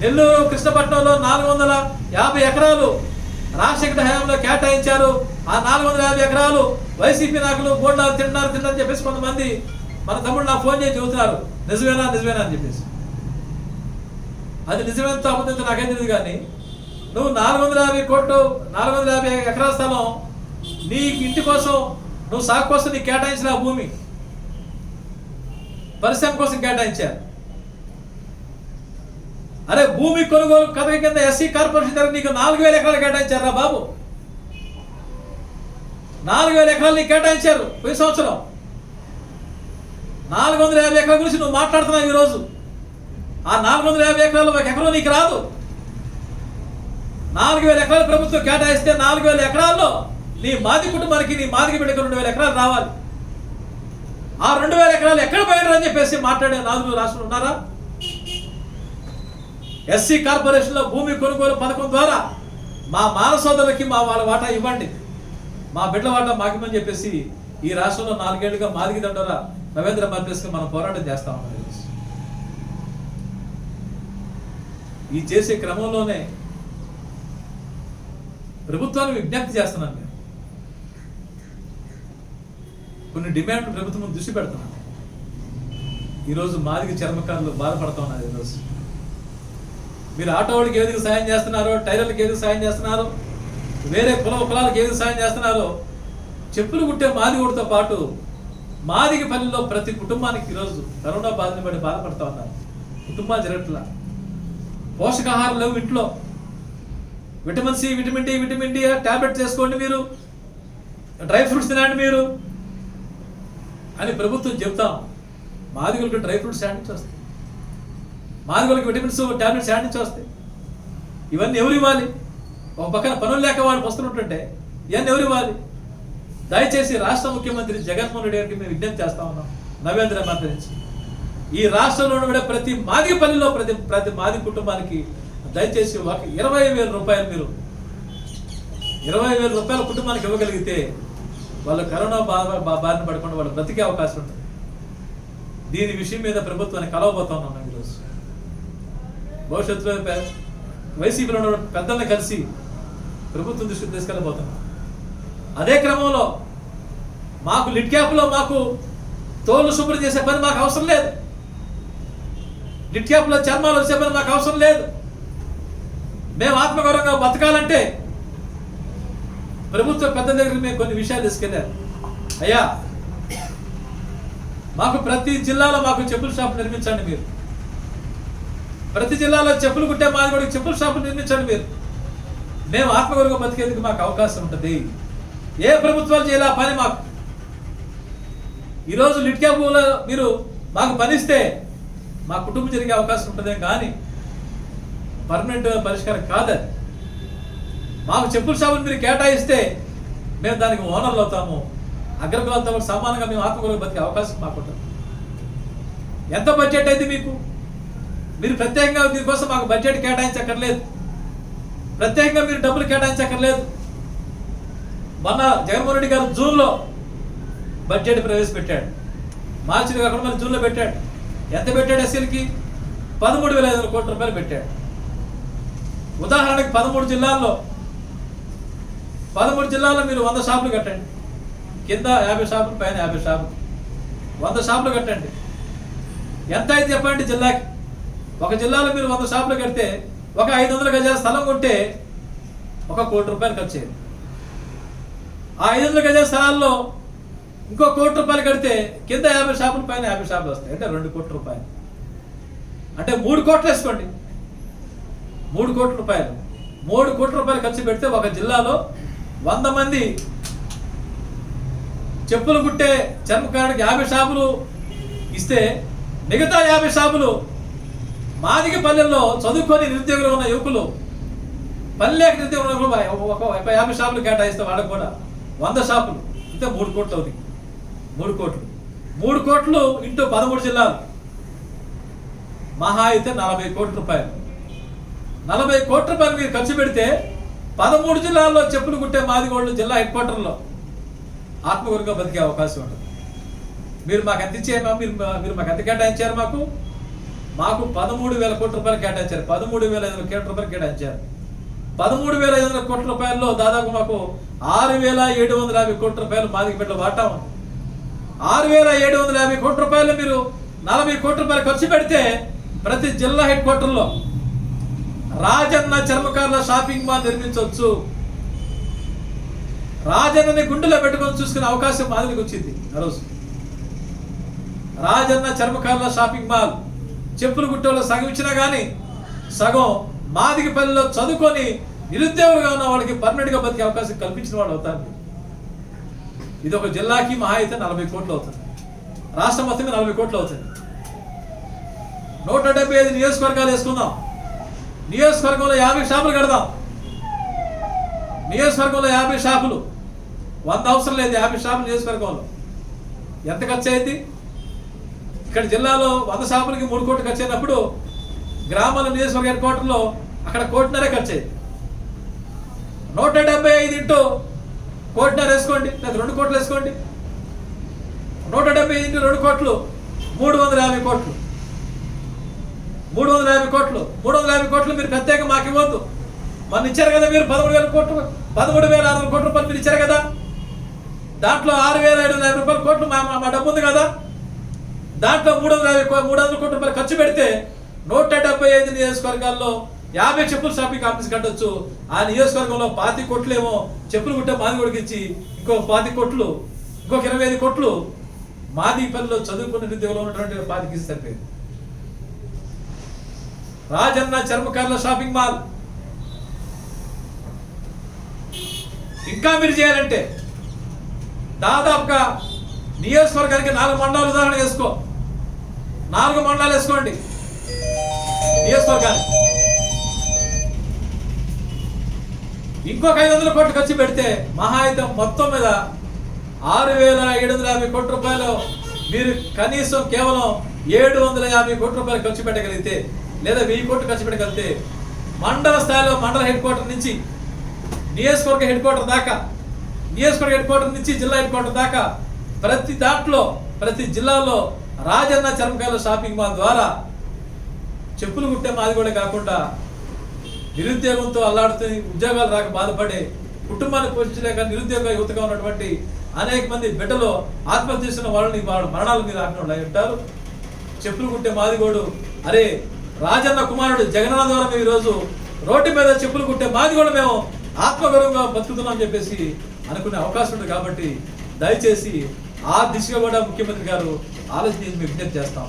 Speaker 2: నెల్లూరు కృష్ణపట్నంలో 450 ఎకరాలు రాజశేఖర హయాంలో కేటాయించారు. ఆ 450 ఎకరాలు వైసీపీ నాయకులు బోండాలు తింటున్నారు చెప్పేసి కొంతమంది మన తమ్ముడు నాకు ఫోన్ చేసి చెబుతున్నారు. నిజమేనా అని చెప్పేసి. అది నిజమేంతో అబద్ధంతో నాకేం తెలియదు. కానీ నువ్వు 450 ఎకరాల స్థలం నీ ఇంటి కోసం, నువ్వు సాగు కోసం నీకు కేటాయించిన ఆ భూమి పరిశ్రమ కోసం కేటాయించారు. అరే భూమి కొనుగోలు పథకం కింద ఎస్సీ కార్పొరేషన్ దగ్గర నీకు 4,000 ఎకరాలు కేటాయించారా బాబు? 4,000 ఎకరాలు నీకు కేటాయించారు పోయిన సంవత్సరం. 450 ఎకరాల గురించి నువ్వు మాట్లాడుతున్నావు ఈరోజు. ఆ 450 ఎకరాలు ఒక ఎకరం నీకు రాదు. 4,000 ఎకరాలు ప్రభుత్వం కేటాయిస్తే 4,000 ఎకరాల్లో నీ మాది కుటుంబానికి, నీ మాదికి బిడ్డకు 2,000 ఎకరాలు రావాలి. ఆ 2,000 ఎకరాలు ఎక్కడ పోయారు అని చెప్పేసి మాట్లాడే నాలుగు రాష్ట్రాలు ఉన్నారా? ఎస్సీ కార్పొరేషన్లో భూమి కొనుగోలు పథకం ద్వారా మా మాన సోదరులకి మా వాళ్ళ వాటా ఇవ్వండి, మా బిడ్డల వాటా మాకిమని చెప్పేసి ఈ రాష్ట్రంలో 4 ఏళ్లుగా మాదిగ దండోరా నవేంద్ర ఎంఆర్పీఎస్కి మనం పోరాటం చేస్తా ఉన్నాం. ఈ చేసే క్రమంలోనే ప్రభుత్వాన్ని విజ్ఞప్తి చేస్తున్నాను నేను. కొన్ని డిమాండ్లు ప్రభుత్వం దృష్టి పెడుతున్నాను. ఈరోజు మాదిగ చర్మకారులు బాధపడుతూ ఉన్నారు. ఈరోజు మీరు ఆటో వాళ్ళకి ఏదికి సాయం చేస్తున్నారో, టైలర్లకు ఏదికి సాయం చేస్తున్నారో, వేరే కులాలకు ఏదికి సాయం చేస్తున్నారో, చెప్పులు కుట్టే మాదిగోడితో పాటు మాదిగ పల్లెల్లో ప్రతి కుటుంబానికి ఈరోజు కరోనా బాధని పడి బాధపడుతూ ఉన్నారు. కుటుంబాలు జరగట్లా, పోషకాహారం లేవు ఇంట్లో. Vitamin C, vitamin D, vitamin D tablet చేసుకోండి, మీరు డ్రై ఫ్రూట్స్ తినండి మీరు అని ప్రభుత్వం చెప్తాం. మాదిగలకు డ్రై ఫ్రూట్స్ యాడ్ నుంచి వస్తాయి, మాదిగలకు విటమిన్స్ టాబ్లెట్స్ యాడ్ నుంచి వస్తాయి. ఇవన్నీ ఎవరు ఇవ్వాలి? ఒక పక్కన పనులు లేక వాళ్ళు వస్తున్నట్టుంటే ఇవన్నీ ఎవరు ఇవ్వాలి? దయచేసి రాష్ట్ర ముఖ్యమంత్రి జగన్మోహన్ రెడ్డి గారికి మేము విజ్ఞప్తి చేస్తా ఉన్నాం. నవేంద్ర మంత్రి నుంచి ఈ రాష్ట్రంలో ఉన్న ప్రతి మాదిగ పల్లిలో ప్రతి మాదిగ కుటుంబానికి దయచేసి ఒక 20,000 రూపాయలు మీరు 20,000 రూపాయల కుటుంబానికి ఇవ్వగలిగితే వాళ్ళు కరోనా బారిన పడకుండా వాళ్ళు బ్రతికే అవకాశం ఉంటుంది. దీని విషయం మీద ప్రభుత్వాన్ని కలవబోతున్నాం ఈరోజు. భవిష్యత్తులో వైసీపీలో ఉన్న పెద్దల్ని కలిసి ప్రభుత్వం దృష్టికి తీసుకెళ్ళబోతున్నాం. అదే క్రమంలో మాకు లిడ్ క్యాప్లో మాకు తోలు శుభ్రం చేసే పని మాకు అవసరం లేదు. లిడ్ క్యాప్లో చర్మాలు వచ్చే పని మాకు అవసరం లేదు. మేము ఆత్మగౌరవంగా బతకాలంటే ప్రభుత్వ పెద్ద దగ్గరికి మేము కొన్ని విషయాలు తీసుకెళ్ళారు. అయ్యా, మాకు ప్రతి జిల్లాలో మాకు చెప్పుల షాపు నిర్మించండి మీరు. ప్రతి జిల్లాలో చెప్పులు కుట్టే మాదిగోడికి చెప్పుల షాపులు నిర్మించండి మీరు. మేము ఆత్మగౌరవంగా బతికేందుకు మాకు అవకాశం ఉంటుంది. ఏ ప్రభుత్వాలు చేయాలి ఆ పని మాకు. ఈరోజు లిడ్ క్యాప్లో మీరు మాకు పనిస్తే మా కుటుంబం జరిగే అవకాశం ఉంటుంది, కానీ పర్మనెంట్ పరిష్కారం కాదని. మాకు చెప్పుల షాపులు మీరు కేటాయిస్తే మేము దానికి ఓనర్లు అవుతాము. అగ్రకులంతా కూడా సమానంగా మేము ఆత్మగౌరవ బతికే అవకాశం మాకు ఉంటుంది. ఎంత బడ్జెట్ అయితే మీకు, మీరు ప్రత్యేకంగా దీనికోసం మాకు బడ్జెట్ కేటాయించక్కర్లేదు, ప్రత్యేకంగా మీరు డబ్బులు కేటాయించక్కర్లేదు. మొన్న జగన్మోహన్ రెడ్డి గారు జూన్లో బడ్జెట్ ప్రవేశపెట్టాడు, మార్చిలో కాకుండా మళ్ళీ జూన్లో పెట్టాడు. ఎంత పెట్టాడు? ఎస్సీలకి 13,500 కోట్ల రూపాయలు పెట్టాడు. ఉదాహరణకి 13 జిల్లాల్లో మీరు 100 షాపులు కట్టండి. కింద 50 షాపులు, పైన 50 షాపులు, 100 షాపులు కట్టండి. ఎంత అయితే చెప్పండి జిల్లాకి? ఒక జిల్లాలో మీరు 100 షాపులు కడితే ఒక 500 గజాల స్థలం కొంటే 1 కోటి రూపాయలు ఖర్చు అయ్యింది. ఆ 500 గజాల స్థలాల్లో ఇంకో 1 కోటి రూపాయలు కడితే కింద 50 షాపులు, పైన 50 షాపులు వస్తాయి. అంటే 2 కోట్ల రూపాయలు. అంటే 3 కోట్లు వేసుకోండి. 3 కోట్ల రూపాయలు, 3 కోట్ల రూపాయలు ఖర్చు పెడితే ఒక జిల్లాలో 100 మంది చెప్పులు కుట్టే చర్మకారుడికి 50 షాపులు ఇస్తే మిగతా 50 షాపులు మాదిగ పల్లెల్లో చదువుకొని నిరుద్యోగులు ఉన్న యువకులు, పల్లెకి నిరుద్యోగులు 50 షాపులు కేటాయిస్తే వాళ్ళకు కూడా 100 షాపులు అంటే 3 కోట్లు అవుతుంది. 3 కోట్లు ఇంటూ 13 జిల్లాలు మహా అయితే 40 కోట్ల రూపాయలు. 40 కోట్ల రూపాయలు మీరు ఖర్చు పెడితే 13 జిల్లాల్లో చెప్పులు కుట్టే మాదిగోళ్ళు జిల్లా హెడ్ క్వార్టర్లో ఆత్మగౌరవంగా బతికే అవకాశం ఉంటుంది. మీరు మాకు ఎంత ఇచ్చేమా? మీరు మాకు ఎంత కేటాయించారు? మాకు 13,000 కోట్ల రూపాయలు కేటాయించారు. 13,500 కోట్ల రూపాయలు కేటాయించారు. 13,500 కోట్ల రూపాయల్లో దాదాపు మాకు 6,750 కోట్ల రూపాయలు మాదిగ బిడ్డల వాటా ఉంది. 6,750 కోట్ల రూపాయలు మీరు 40 కోట్ల రూపాయలు ఖర్చు పెడితే ప్రతి జిల్లా హెడ్ క్వార్టర్లో రాజన్న చర్మకారుల షాపింగ్ మాల్ నిర్మించవచ్చు. రాజన్నని గుండెలో పెట్టుకొని చూసుకునే అవకాశం మాదిగకి వచ్చింది. ఆ రోజు రాజన్న చర్మకారుల షాపింగ్ మాల్ చెప్పులు కుట్టేలో సగం ఇచ్చినా కానీ సగం మాదిగ పల్లెలో చదువుకొని నిరుద్యోగులుగా ఉన్న వాళ్ళకి పర్మనెంట్గా బతికే అవకాశం కల్పించిన వాళ్ళు అవుతారు. ఇది ఒక జిల్లాకి మహా అయితే 40 కోట్లు అవుతుంది. రాష్ట్రం మొత్తంగా 40 కోట్లు అవుతుంది. 175 నియోజకవర్గాలు వేసుకుందాం. నియోజకవర్గంలో 50 షాపులు కడదాం. నియోజకవర్గంలో 50 షాపులు, 100 అవసరం లేదు. 50 షాపులు నియోజకవర్గంలో ఎంత ఖర్చు అయింది? ఇక్కడ జిల్లాలో 100 షాపులకి 3 కోట్లు ఖర్చు అయినప్పుడు గ్రామాల నియోజకవర్గ హెడ్ క్వార్టర్లో అక్కడ 1.5 కోటి ఖర్చు అయింది. 175 ఇంటూ 1.5 కోటి వేసుకోండి, లేదా 2 కోట్లు వేసుకోండి. 175 ఇంటూ 2 కోట్లు 350 కోట్లు. 350 కోట్లు మీరు ప్రత్యేకంగా మాకు ఇవ్వద్దు. మన ఇచ్చారు కదా మీరు 13,600 కోట్ల రూపాయలు మీరు ఇచ్చారు కదా. దాంట్లో 6,750 కోట్లు మా డబ్బు ఉంది కదా. దాంట్లో 300 కోట్ల రూపాయలు ఖర్చు పెడితే 175 నియోజకవర్గాల్లో 50 చెప్పుల షాపింగ్ కాంప్లెక్స్ కట్టొచ్చు. ఆ నియోజకవర్గంలో 25 కోట్లేమో చెప్పులు కుట్టే మాదిగోడికి ఇచ్చి, ఇంకొక 25 కోట్లు, ఇంకొక 25 కోట్లు మాదిపల్లిలో చదువుకున్న నిరుద్యోగులు ఉన్నటువంటి 25 సరిపోయింది. రాజన్న చర్మకారుల షాపింగ్ మాల్ ఇంకా మీరు చేయాలంటే దాదాపుగా నియోజకవర్గానికి 4 మండలాలు ఉదాహరణ వేసుకో. 4 మండలాలు వేసుకోండి నియోజకవర్గానికి. ఇంకొక 500 కోట్లు ఖర్చు పెడితే మహా అయితే మొత్తం మీద 6,750 కోట్ల రూపాయలు మీరు కనీసం కేవలం 750 కోట్ల రూపాయలు ఖర్చు పెట్టగలిగితే, లేదా 1000 కోట్లు ఖర్చు పెట్టగలిగితే, మండల స్థాయిలో మండల హెడ్ క్వార్టర్ నుంచి నియోజకవర్గ హెడ్ క్వార్టర్ దాకా, నియోజకవర్గ హెడ్ క్వార్టర్ నుంచి జిల్లా హెడ్ క్వార్టర్ దాకా ప్రతి దాంట్లో ప్రతి జిల్లాలో రాజన్న చర్మకారుల షాపింగ్ మాల్ ద్వారా చెప్పులు కుట్టే మాది కూడా కాకుండా నిరుద్యోగంతో అల్లాడుతూ ఉద్యోగాలు రాక బాధపడే, కుటుంబాన్ని పోషించలేక నిరుద్యోగ యువతగా ఉన్నటువంటి అనేక మంది బిడ్డలు ఆత్మహత్య చేసిన వాళ్ళని వాళ్ళ మరణాల మీద ఆపిన ఉంటారు. చెప్పులు కుట్టే మాదిగోడు అరే రాజన్న కుమారుడు జగనన్న ద్వారా మేము ఈరోజు రోడ్డు మీద చెప్పులు కుట్టే మాదిగోడు మేము ఆత్మగౌరవంగా బతుకుతున్నాం చెప్పేసి అనుకునే అవకాశం ఉంది. కాబట్టి దయచేసి ఆ దిశగా కూడా ముఖ్యమంత్రి గారు ఆలోచన మేము విజ్ఞప్తి చేస్తాం.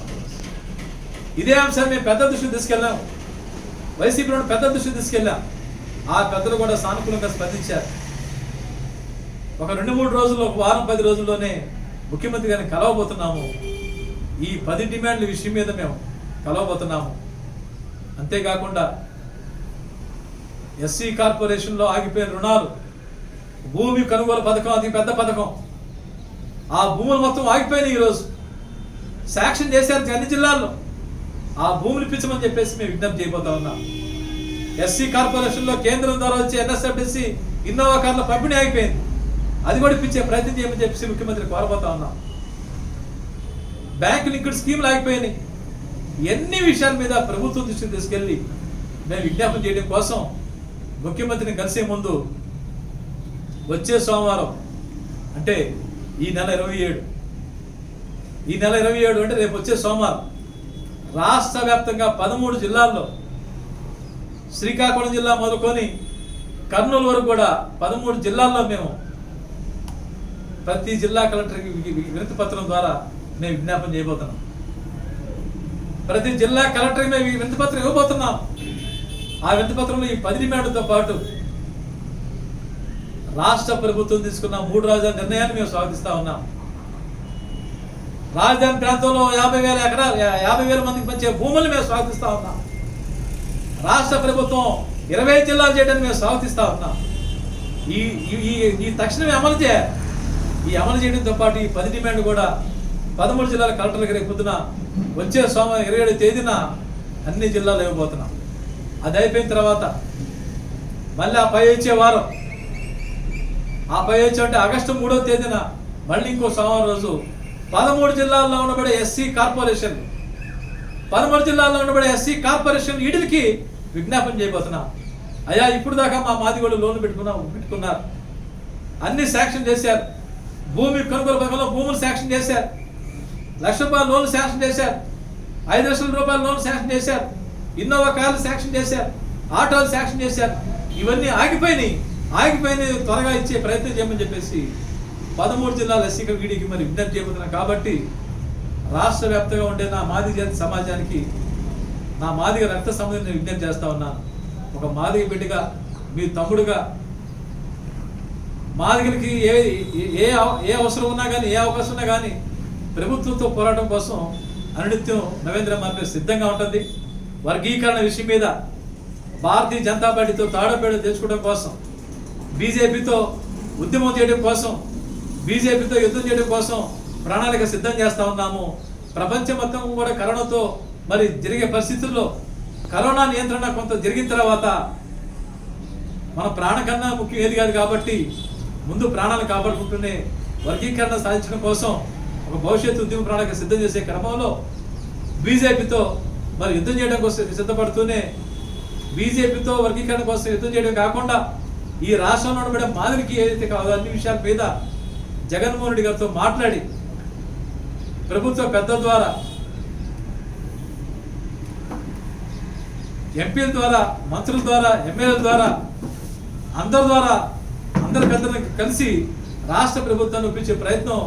Speaker 2: ఇదే అంశాన్ని మేము పెద్ద దృష్టికి తీసుకెళ్ళాం, వైసీపీలో పెద్ద దృష్టికి తీసుకెళ్ళాం. ఆ పెద్దలు కూడా సానుకూలంగా స్పందించారు. ఒక 2-3 రోజుల్లో, ఒక వారం 10 రోజుల్లోనే ముఖ్యమంత్రి గారిని కలవబోతున్నాము. ఈ 10 డిమాండ్ల విషయం మీద మేము కలవబోతున్నాము. అంతేకాకుండా ఎస్సీ కార్పొరేషన్లో ఆగిపోయిన రుణాలు, భూమి కొనుగోలు పథకం అతి పెద్ద పథకం, ఆ భూములు మొత్తం ఆగిపోయినాయి. ఈరోజు శాంక్షన్ చేశారు అన్ని జిల్లాల్లో. ఆ భూములు ఇప్పించమని చెప్పేసి మేము విజ్ఞప్తి చేయబోతా ఉన్నాం. ఎస్సీ కార్పొరేషన్లో కేంద్రం ద్వారా వచ్చే ఎన్ఎస్ఎఫ్డిసి ఇన్నోవా కార్ల పంపిణీ ఆగిపోయింది, అది కూడా ఇప్పించే ప్రయత్నం చేయమని చెప్పేసి ముఖ్యమంత్రి కోరబోతా ఉన్నాం. బ్యాంకు లింక్డ్ స్కీములు ఆగిపోయినాయి. ఎన్ని విషయాల మీద ప్రభుత్వం దృష్టికి తీసుకెళ్లి మేము విజ్ఞాపన చేయడం కోసం ముఖ్యమంత్రిని కలిసే ముందు వచ్చే సోమవారం, అంటే ఈ నెల 27 అంటే రేపు వచ్చే సోమవారం రాష్ట్ర వ్యాప్తంగా 13 జిల్లాల్లో, శ్రీకాకుళం జిల్లా మొదలుకొని కర్నూలు వరకు కూడా 13 జిల్లాల్లో మేము ప్రతి జిల్లా కలెక్టర్కి వినతి పత్రం ద్వారా మేము విజ్ఞాపన చేయబోతున్నాం. ప్రతి జిల్లా కలెక్టర్కి మేము వినతి పత్రం ఇవ్వబోతున్నాం. ఆ వినతి పత్రంలో ఈ 10 డిమాండ్లతో పాటు రాష్ట్ర ప్రభుత్వం తీసుకున్న 3 రాజధాని నిర్ణయాన్ని మేము స్వాగతిస్తా ఉన్నాం. రాజధాని ప్రాంతంలో 50,000 ఎకరాలు 50,000 మందికి పంచే భూములు మేము స్వాగతిస్తా ఉన్నాం. రాష్ట్ర ప్రభుత్వం 20 జిల్లాలు చేయడానికి మేము స్వాగతిస్తా ఉన్నాం. ఈ తక్షణమే అమలు చేయాలి. ఈ అమలు చేయడంతో పాటు ఈ 10 డిమాండ్ కూడా 13 జిల్లాల కలెక్టర్లకు రేపు పొద్దున వచ్చే సోమవారం 27వ తేదీన అన్ని జిల్లాలు ఇవ్వబోతున్నాం. అది అయిపోయిన తర్వాత మళ్ళీ ఆ పై వచ్చే వారం, ఆ పై వచ్చే అంటే ఆగస్టు 3వ తేదీన మళ్ళీ ఇంకో సోమవారం రోజు 13 జిల్లాల్లో ఉండబడే ఎస్సీ కార్పొరేషన్ 13 జిల్లాల్లో ఉండబడే ఎస్సీ కార్పొరేషన్ ఈడులకి విజ్ఞాపన చేయబోతున్నాం. అయ్యా ఇప్పుడు దాకా మా మాదిగోళ్ళు లోన్లు పెట్టుకున్నారు, అన్ని శాంక్షన్ చేశారు. భూమి కొనుగోలు పథకంలో భూములు శాంక్షన్ చేశారు, ₹1,00,000 లోన్లు శాంక్షన్ చేశారు, ₹5,00,000 లోన్లు శాంక్షన్ చేశారు, ఇన్నోవా కార్లు శాంక్షన్ చేశారు, ఆటోలు శాంక్షన్ చేశారు. ఇవన్నీ ఆగిపోయినాయి త్వరగా ఇచ్చే ప్రయత్నం చేయమని చెప్పేసి 13 జిల్లాల ఎస్సీ వీడికి మరి విజ్ఞప్తి చేయబోతున్నాం. కాబట్టి రాష్ట్ర వ్యాప్తంగా ఉండే నా మాదిగ జాతి సమాజానికి, నా మాదిగ రక్త సంబంధించిన విజ్ఞప్తి చేస్తా ఉన్నాను. ఒక మాదిగ బిడ్డగా, మీ తమ్ముడుగా, మాదిగలకి ఏ అవసరం ఉన్నా కానీ, ఏ అవకాశం ఉన్నా కానీ ప్రభుత్వంతో పోరాటం కోసం అనునిత్యం నవేంద్ర మార్కెట్ సిద్ధంగా ఉంటుంది. వర్గీకరణ విషయం మీద భారతీయ జనతా పార్టీతో తాడపేడ తెచ్చుకోవడం కోసం, బీజేపీతో ఉద్యమం చేయడం కోసం, బీజేపీతో యుద్ధం చేయడం కోసం ప్రణాళిక సిద్ధం చేస్తూ ఉన్నాము. ప్రపంచం మొత్తం కూడా కరోనాతో మరి జరిగే పరిస్థితుల్లో కరోనా నియంత్రణ కొంత జరిగిన తర్వాత మన ప్రాణ కన్నా ముఖ్యం ఏది కాదు. కాబట్టి ముందు ప్రాణాలను కాపాడుకుంటూనే వర్గీకరణ సాధించడం కోసం ఒక భవిష్యత్తు ఉద్యమ ప్రణాళిక సిద్ధం చేసే క్రమంలో బీజేపీతో మరి యుద్ధం చేయడం కోసం సిద్ధపడుతూనే బీజేపీతో వర్గీకరణ కోసం యుద్ధం చేయడం కాకుండా ఈ రాష్ట్రంలో ఉండబడే మాదిరికి ఏదైతే కావాలో అన్ని విషయాల మీద జగన్మోహన్ రెడ్డి గారితో మాట్లాడి ప్రభుత్వ పెద్దల ద్వారా, ఎంపీల ద్వారా, మంత్రుల ద్వారా, ఎమ్మెల్యేల ద్వారా, అందరి పెద్దలను కలిసి రాష్ట్ర ప్రభుత్వాన్ని ఒప్పించే ప్రయత్నం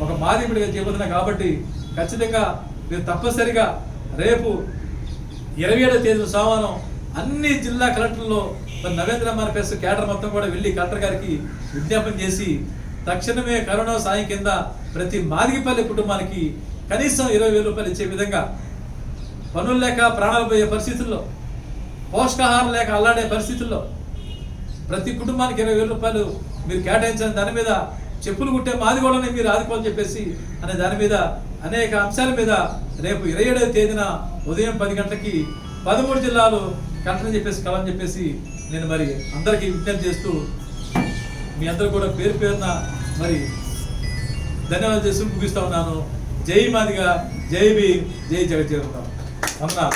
Speaker 2: ఒక మాదిరిగా చేయబోతున్నా. కాబట్టి ఖచ్చితంగా మీరు తప్పనిసరిగా రేపు 27వ తేదీన సోమవారం అన్ని జిల్లా కలెక్టర్లో నవేంద్ర మార్కెస్ కేడర్ మొత్తం కూడా వెళ్ళి కలెక్టర్ గారికి విజ్ఞాపన చేసి తక్షణమే కరోనా సాయం కింద ప్రతి మాదిగిపల్లి కుటుంబానికి కనీసం 20,000 రూపాయలు ఇచ్చే విధంగా, పనులు లేక ప్రాణాలు పోయే పరిస్థితుల్లో, పోషకాహారం లేక అల్లాడే పరిస్థితుల్లో ప్రతి కుటుంబానికి 20,000 రూపాయలు మీరు కేటాయించిన దాని మీద, చెప్పులు కుట్టే మాదిగోడని మీరు ఆదుకోవాలని చెప్పేసి అనే దాని మీద అనేక అంశాల మీద రేపు 27వ తేదీన ఉదయం 10 గంటలకి 13 జిల్లాలు కలెక్టర్ చెప్పేసి కలని చెప్పేసి నేను మరి అందరికీ విజ్ఞప్తి చేస్తూ మీ అందరూ కూడా పేరు పేరున మరి ధన్యవాదాలు చేస్తూ ముగిస్తా ఉన్నాను. జై మాదిగా, జై భీమ్, జై జగజ్జీవన్ రామ్.